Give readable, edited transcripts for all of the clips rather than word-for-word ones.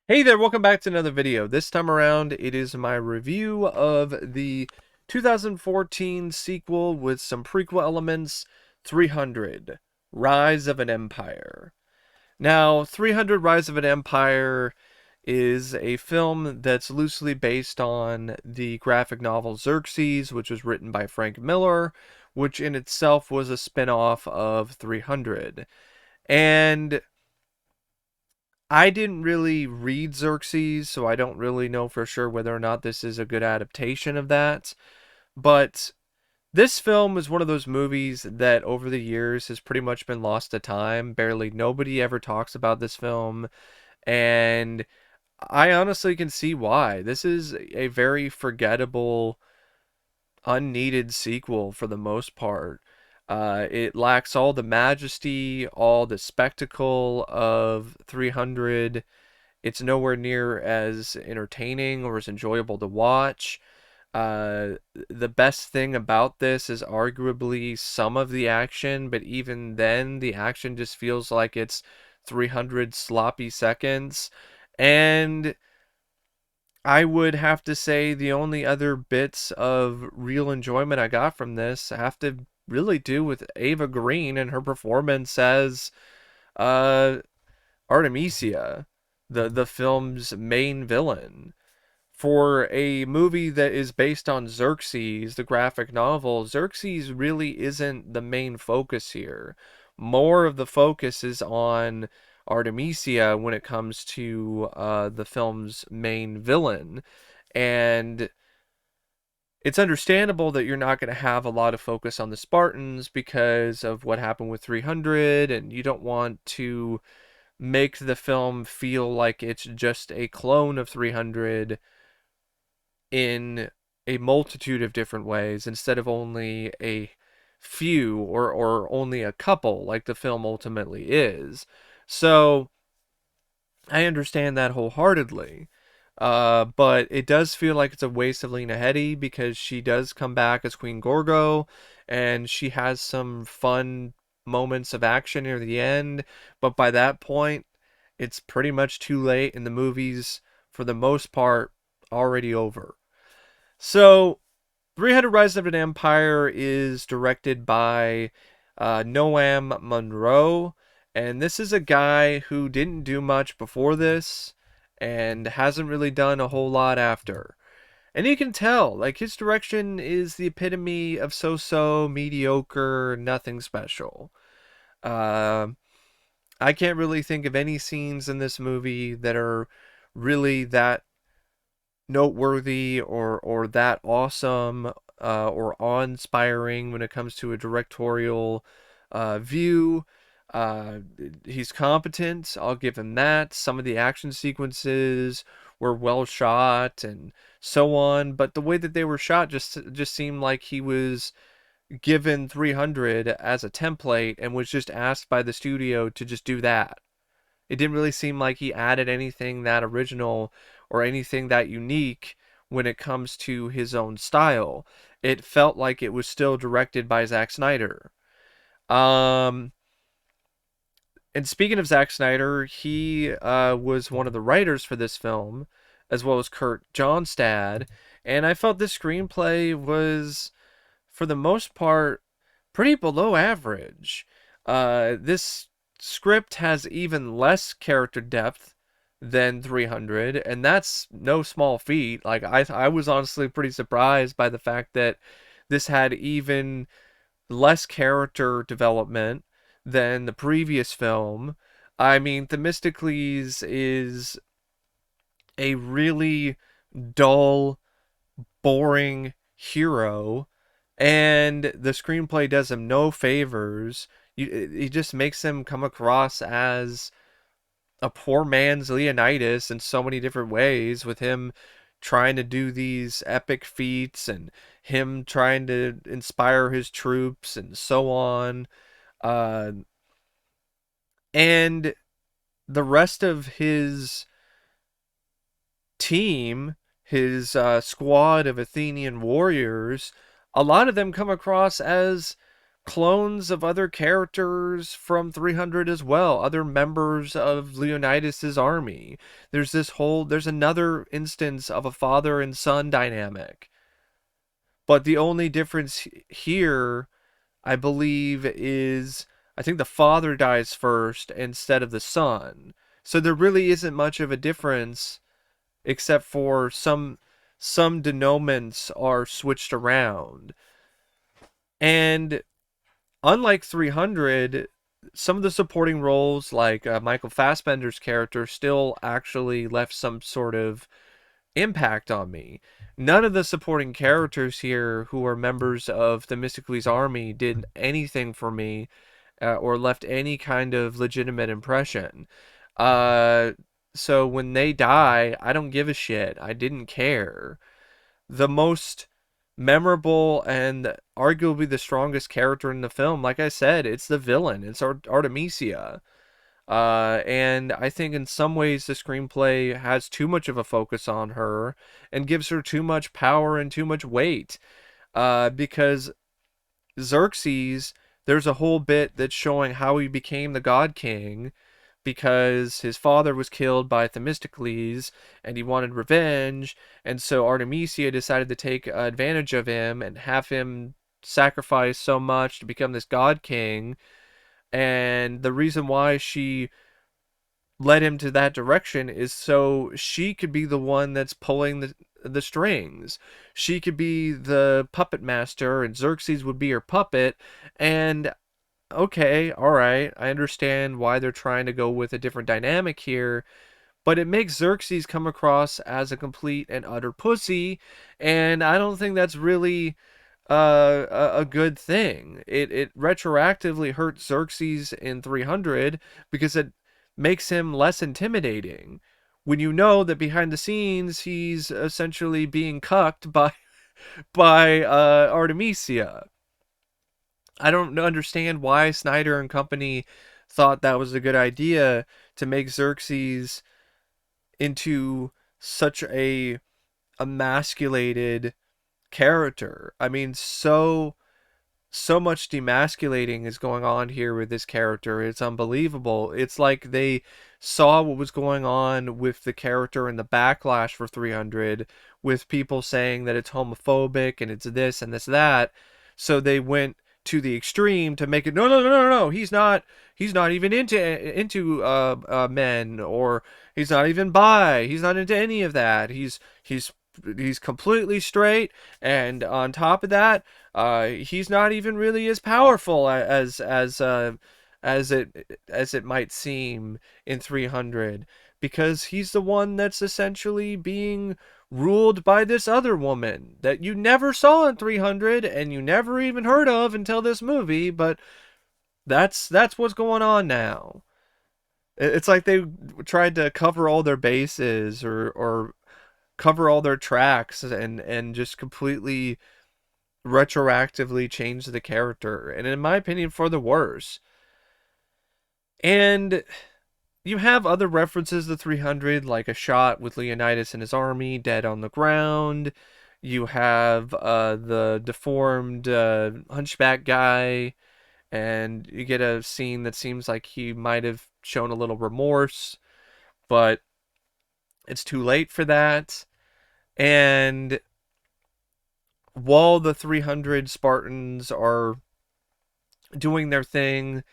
Hey there, welcome back to another video. This time around, it is my review of the 2014 sequel with some prequel elements, 300, Rise of an Empire. Now, 300 Rise of an Empire is a film that's loosely based on the graphic novel Xerxes, which was written by Frank Miller, which in itself was a spin-off of 300. And I didn't really read Xerxes, so I don't really know for sure whether or not this is a good adaptation of that. But this film is one of those movies that over the years has pretty much been lost to time. Barely nobody ever talks about this film, and I honestly can see why. This is a very forgettable, unneeded sequel for the most part. It lacks all the majesty, all the spectacle of 300. It's nowhere near as entertaining or as enjoyable to watch. The best thing about this is arguably some of the action, but even then, the action just feels like it's 300 sloppy seconds. And I would have to say the only other bits of real enjoyment I got from this have to really do with Eva Green and her performance as uh, Artemisia, the film's main villain. For a movie that is based on Xerxes, the graphic novel, Xerxes really isn't the main focus here. More of the focus is on Artemisia when it comes to the film's main villain. And it's understandable that you're not going to have a lot of focus on the Spartans because of what happened with 300, and you don't want to make the film feel like it's just a clone of 300 in a multitude of different ways instead of only a few or only a couple like the film ultimately is. So I understand that wholeheartedly. But it does feel like it's a waste of Lena Headey because she does come back as Queen Gorgo and she has some fun moments of action near the end. But by that point, it's pretty much too late and the movie's, for the most part, already over. So 300 Rise of an Empire is directed by Noam Munro, and this is a guy who didn't do much before this and hasn't really done a whole lot after. And you can tell, like, his direction is the epitome of so-so, mediocre, nothing special. Uh, I can't really think of any scenes in this movie that are really that noteworthy or that awesome or awe-inspiring when it comes to a directorial view. Uh, he's competent. I'll give him that. Some of the action sequences were well shot and so on, but the way that they were shot just seemed like he was given 300 as a template and was just asked by the studio to just do that. It didn't really seem like he added anything that original or anything that unique when it comes to his own style. It felt like it was still directed by Zack Snyder. Um, and speaking of Zack Snyder, he was one of the writers for this film, as well as Kurt Johnstad. And I felt this screenplay was, for the most part, pretty below average. This script has even less character depth than 300, and that's no small feat. Like I was honestly pretty surprised by the fact that this had even less character development than the previous film. I mean, Themistocles is a really dull, boring hero, and the screenplay does him no favors. It just makes him come across as a poor man's Leonidas in so many different ways, with him trying to do these epic feats and him trying to inspire his troops and so on. Uh, and the rest of his team, his squad of Athenian warriors, a lot of them come across as clones of other characters from 300 as well, other members of Leonidas's army. There's another instance of a father and son dynamic. But the only difference here, I believe, is I think the father dies first instead of the son. So there really isn't much of a difference except for some denouements are switched around. And unlike 300, some of the supporting roles, like Michael Fassbender's character, still actually left some sort of impact on me. None of the supporting characters here who are members of the Themistocles army did anything for me or left any kind of legitimate impression. Uh, so when they die, I don't give a shit. I didn't care. The most memorable and arguably the strongest character in the film, like I said, it's the villain. It's Artemisia. And I think in some ways the screenplay has too much of a focus on her and gives her too much power and too much weight. Because Xerxes, there's a whole bit that's showing how he became the God King because his father was killed by Themistocles and he wanted revenge, and so Artemisia decided to take advantage of him and have him sacrifice so much to become this God King. And the reason why she led him to that direction is so she could be the one that's pulling the strings. She could be the puppet master and Xerxes would be her puppet. And okay, all right, I understand why they're trying to go with a different dynamic here, but it makes Xerxes come across as a complete and utter pussy, and I don't think that's really a good thing. It retroactively hurts Xerxes in 300 because it makes him less intimidating. When you know that behind the scenes he's essentially being cucked by Artemisia. I don't understand why Snyder and company thought that was a good idea to make Xerxes into such a emasculated character. I mean, so much demasculating is going on here with this character. It's unbelievable. It's like they saw what was going on with the character in the backlash for 300 with people saying that it's homophobic and it's this and this that. So they went to the extreme to make it no, he's not even into men, or he's not even bi, he's not into any of that, he's completely straight, and on top of that, he's not even really as powerful as it might seem in 300, because he's the one that's essentially being ruled by this other woman that you never saw in 300 and you never even heard of until this movie, but that's what's going on now. It's like they tried to cover all their bases, or cover all their tracks, and just completely retroactively change the character, and in my opinion for the worse. And you have other references to 300, like a shot with Leonidas and his army dead on the ground. You have the deformed hunchback guy, and you get a scene that seems like he might have shown a little remorse, but it's too late for that. And while the 300 Spartans are doing their thing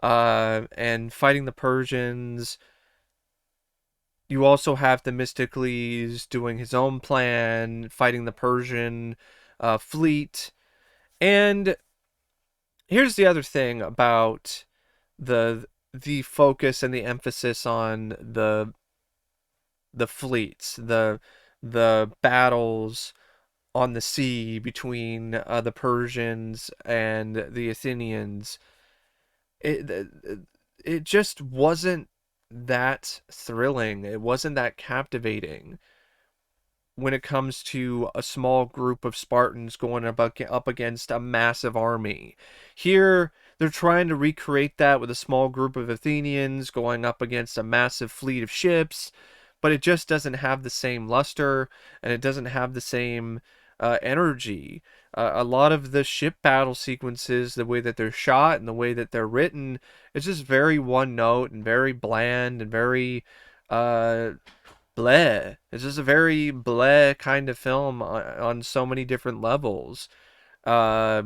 and fighting the Persians, you also have Themistocles doing his own plan, fighting the Persian fleet. And here's the other thing about the focus and the emphasis on the fleets, the battles on the sea between the Persians and the Athenians. It just wasn't that thrilling. It wasn't that captivating when it comes to a small group of Spartans going up against a massive army. Here, they're trying to recreate that with a small group of Athenians going up against a massive fleet of ships, but it just doesn't have the same luster, and it doesn't have the same energy. A lot of the ship battle sequences, the way that they're shot and the way that they're written, it's just very one note and very bland and very uh, bleh. It's just a very bleh kind of film on so many different levels. Uh,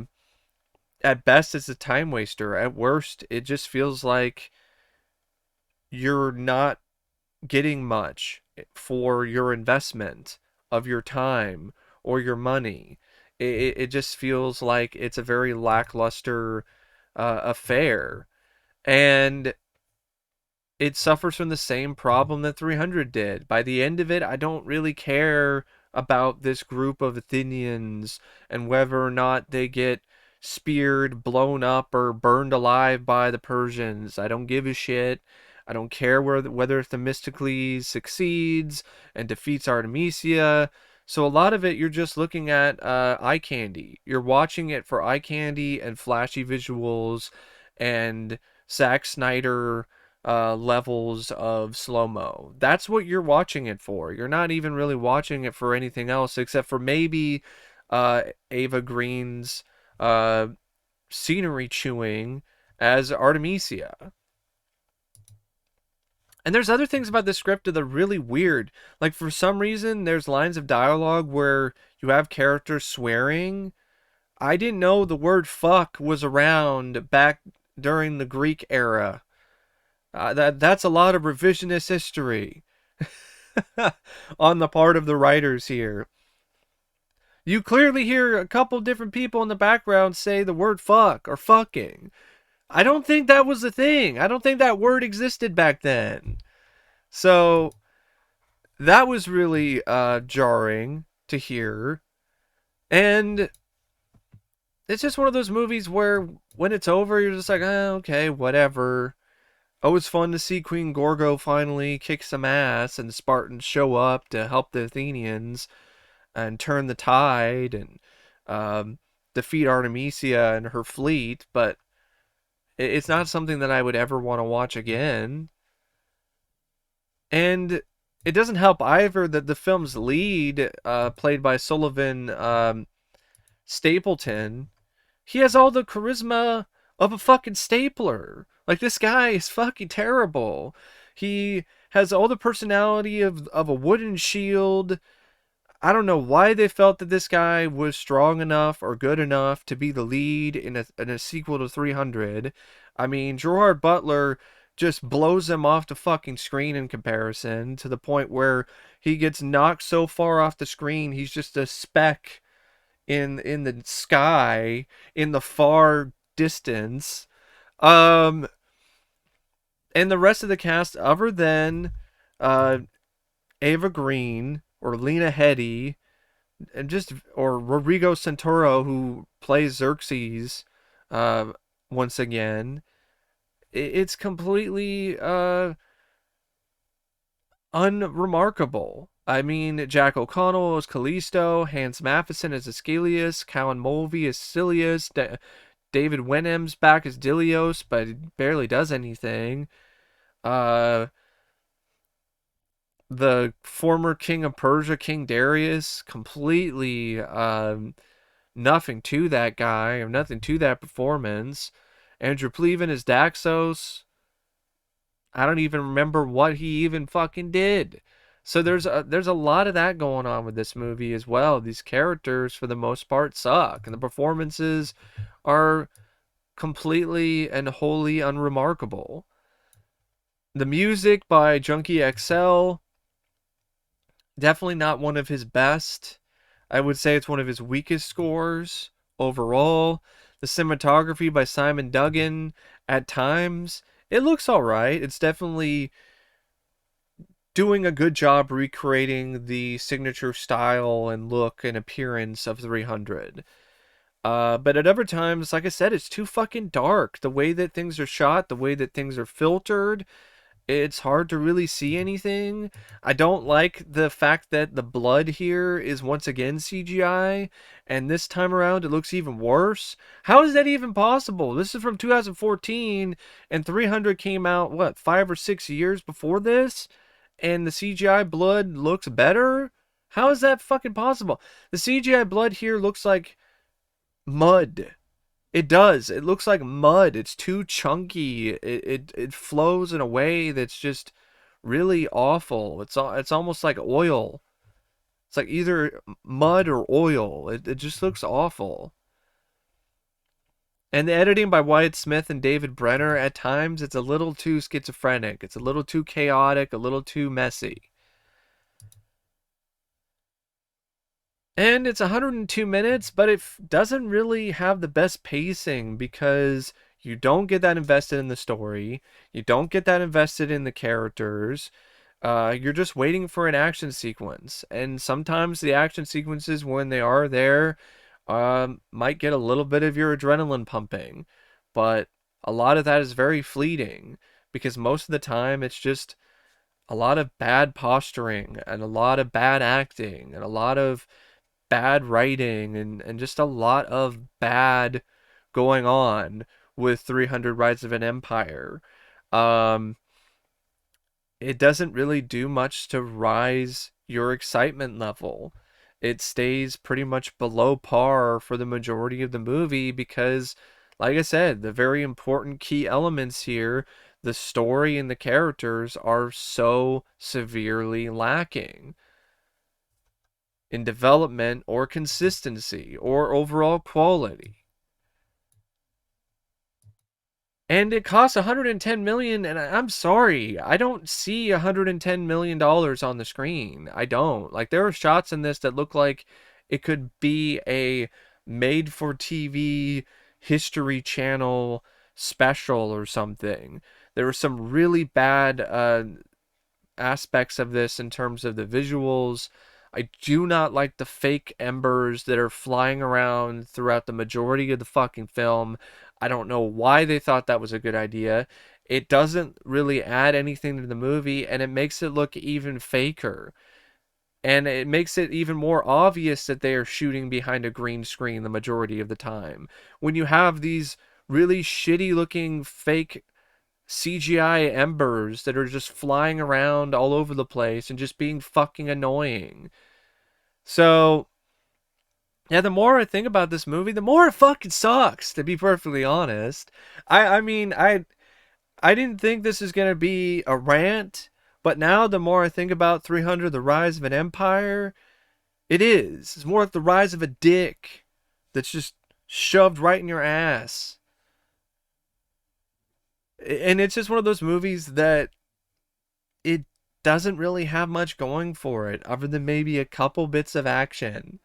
at best, it's a time waster. At worst, it just feels like you're not getting much for your investment of your time or your money. It just feels like it's a very lackluster affair. And it suffers from the same problem that 300 did. By the end of it, I don't really care about this group of Athenians and whether or not they get speared, blown up, or burned alive by the Persians. I don't give a shit. I don't care whether Themistocles succeeds and defeats Artemisia. So a lot of it, you're just looking at eye candy. You're watching it for eye candy and flashy visuals and Zack Snyder levels of slow-mo. That's what you're watching it for. You're not even really watching it for anything else except for maybe Eva Green's uh, scenery chewing as Artemisia. And there's other things about the script that are really weird. Like, for some reason, there's lines of dialogue where you have characters swearing. I didn't know the word fuck was around back during the Greek era. That's a lot of revisionist history on the part of the writers here. You clearly hear a couple different people in the background say the word fuck or fucking. I don't think that was a thing. I don't think that word existed back then. So that was really jarring to hear. And it's just one of those movies where when it's over, you're just like, oh, okay, whatever. Oh, it's fun to see Queen Gorgo finally kick some ass and the Spartans show up to help the Athenians and turn the tide and defeat Artemisia and her fleet, but it's not something that I would ever want to watch again. And it doesn't help either that the film's lead, played by Sullivan Stapleton, he has all the charisma of a fucking stapler. Like, this guy is fucking terrible. He has all the personality of a wooden shield. I don't know why they felt that this guy was strong enough or good enough to be the lead in a sequel to 300. I mean, Gerard Butler just blows him off the fucking screen in comparison, to the point where he gets knocked so far off the screen he's just a speck in the sky in the far distance. And the rest of the cast, other than uh, Eva Green or Lena Headey, and just or Rodrigo Santoro, who plays Xerxes, uh, once again, it's completely unremarkable. I mean, Jack O'Connell as Callisto, Hans Matheson as Aeschylus, Callan Mulvey as Silius, David Wenham's back as Dilios, but he barely does anything. Uh, the former king of Persia, King Darius, completely nothing to that guy, or nothing to that performance. Andrew Pleven as Daxos. I don't even remember what he even fucking did. So there's a lot of that going on with this movie as well. These characters, for the most part, suck, and the performances are completely and wholly unremarkable. The music by Junkie XL, definitely not one of his best. I would say it's one of his weakest scores overall. The cinematography by Simon Duggan, at times, it looks alright. It's definitely doing a good job recreating the signature style and look and appearance of 300. But at other times, like I said, it's too fucking dark. The way that things are shot, the way that things are filtered, it's hard to really see anything. I don't like the fact that the blood here is once again CGI, and this time around it looks even worse. How is that even possible? This is from 2014, and 300 came out, what, 5 or 6 years before this? And the CGI blood looks better? How is that fucking possible? The CGI blood here looks like mud. It does. It looks like mud. It's too chunky. It flows in a way that's just really awful. It's almost like oil. It's like either mud or oil. It just looks awful. And the editing by Wyatt Smith and David Brenner, at times it's a little too schizophrenic. It's a little too chaotic, a little too messy. And it's 102 minutes, but it doesn't really have the best pacing because you don't get that invested in the story. You don't get that invested in the characters. You're just waiting for an action sequence. And sometimes the action sequences, when they are there, might get a little bit of your adrenaline pumping. But a lot of that is very fleeting because most of the time it's just a lot of bad posturing and a lot of bad acting and a lot of bad writing and just a lot of bad going on with 300 Rise of an Empire. Um, it doesn't really do much to rise your excitement level. It stays pretty much below par for the majority of the movie because, like I said, the very important key elements here, the story and the characters, are so severely lacking in development or consistency or overall quality. And it costs 110 million, and I'm sorry, I don't see 110 million dollars on the screen. I don't. Like, there are shots in this that look like it could be a made for TV History Channel special or something. There were some really bad aspects of this in terms of the visuals. I do not like the fake embers that are flying around throughout the majority of the fucking film. I don't know why they thought that was a good idea. It doesn't really add anything to the movie, and it makes it look even faker. And it makes it even more obvious that they are shooting behind a green screen the majority of the time. When you have these really shitty looking fake CGI embers that are just flying around all over the place and just being fucking annoying. So, yeah, the more I think about this movie, the more it fucking sucks, to be perfectly honest. I mean, I didn't think this was going to be a rant, but now the more I think about 300 The Rise of an Empire, it is. It's more like the rise of a dick that's just shoved right in your ass. And it's just one of those movies that it doesn't really have much going for it other than maybe a couple bits of action.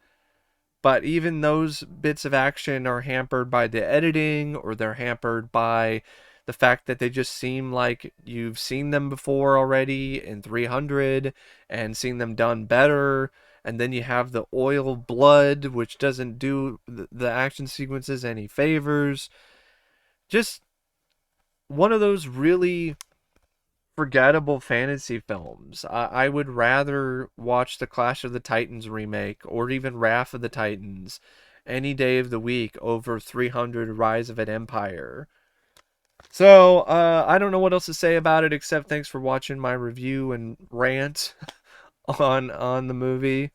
But even those bits of action are hampered by the editing, or they're hampered by the fact that they just seem like you've seen them before already in 300 and seen them done better. And then you have the oil blood, which doesn't do the action sequences any favors. Just one of those really forgettable fantasy films. I would rather watch the Clash of the Titans remake or even Wrath of the Titans any day of the week over 300 Rise of an Empire. So, I don't know what else to say about it except thanks for watching my review and rant on the movie.